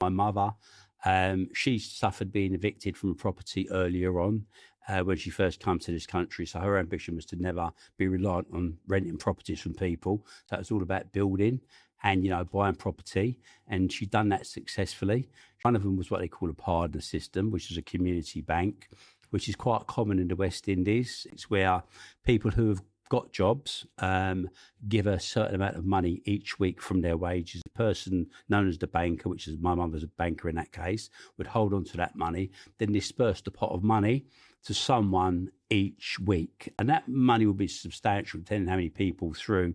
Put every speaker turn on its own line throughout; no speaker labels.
My mother, she suffered being evicted from a property earlier on when she first came to this country. So her ambition was to never be reliant on renting properties from people. So it was all about building and, buying property. And she'd done that successfully. One of them was what they call a partner system, which is a community bank, which is quite common in the West Indies. It's where people who have got jobs give a certain amount of money each week from their wages. The person known as the banker, which is my mum was a banker in that case, would hold on to that money, then disperse the pot of money to someone each week. And that money will be substantial depending on how many people through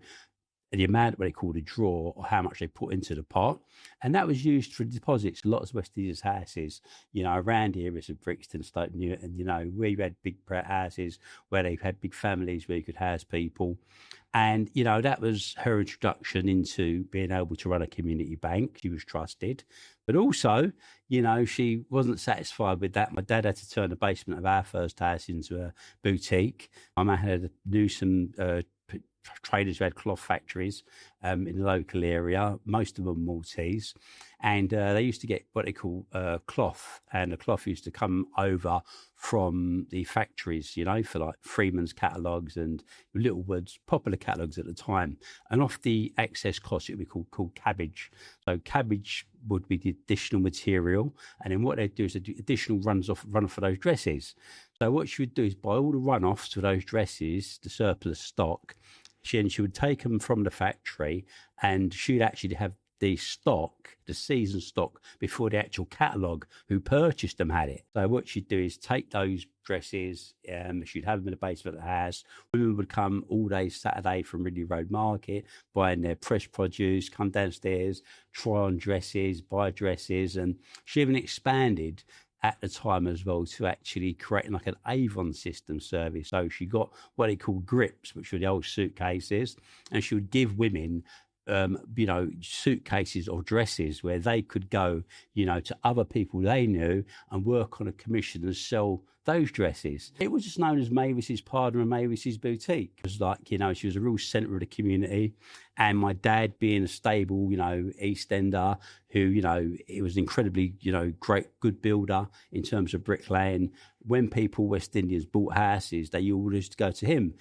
the amount, what they call a draw, or how much they put into the pot. And that was used for deposits. Lots of West Indies houses, around the areas of Brixton, Stoke Newton, where you had big houses, where they had big families, where you could house people. And, that was her introduction into being able to run a community bank. She was trusted. But also, she wasn't satisfied with that. My dad had to turn the basement of our first house into a boutique. My mum knew some traders who had cloth factories in the local area, most of them Maltese, and they used to get what they call cloth, and the cloth used to come over from the factories, for like Freeman's catalogues and Littlewoods, popular catalogues at the time. And off the excess cost, it would be called cabbage. So cabbage would be the additional material, and then what they'd do is they'd do additional run off for those dresses. So what she would do is buy all the run-offs for those dresses, the surplus stock. She would take them from the factory, and she'd actually have the stock, the season stock, before the actual catalogue who purchased them had it. So what she'd do is take those dresses, she'd have them in the basement of the house. Women would come all day Saturday from Ridley Road Market, buying their fresh produce, come downstairs, try on dresses, buy dresses, and she even expanded at the time as well to actually create like an Avon system service. So she got what they call grips, which were the old suitcases, and she would give women suitcases or dresses where they could go, to other people they knew and work on a commission and sell those dresses. It was just known as Mavis's Partner and Mavis's Boutique. It was like, she was a real centre of the community. And my dad being a stable, East Ender, who, he was an incredibly, great, good builder in terms of bricklaying. When people, West Indians, bought houses, they all used to go to him.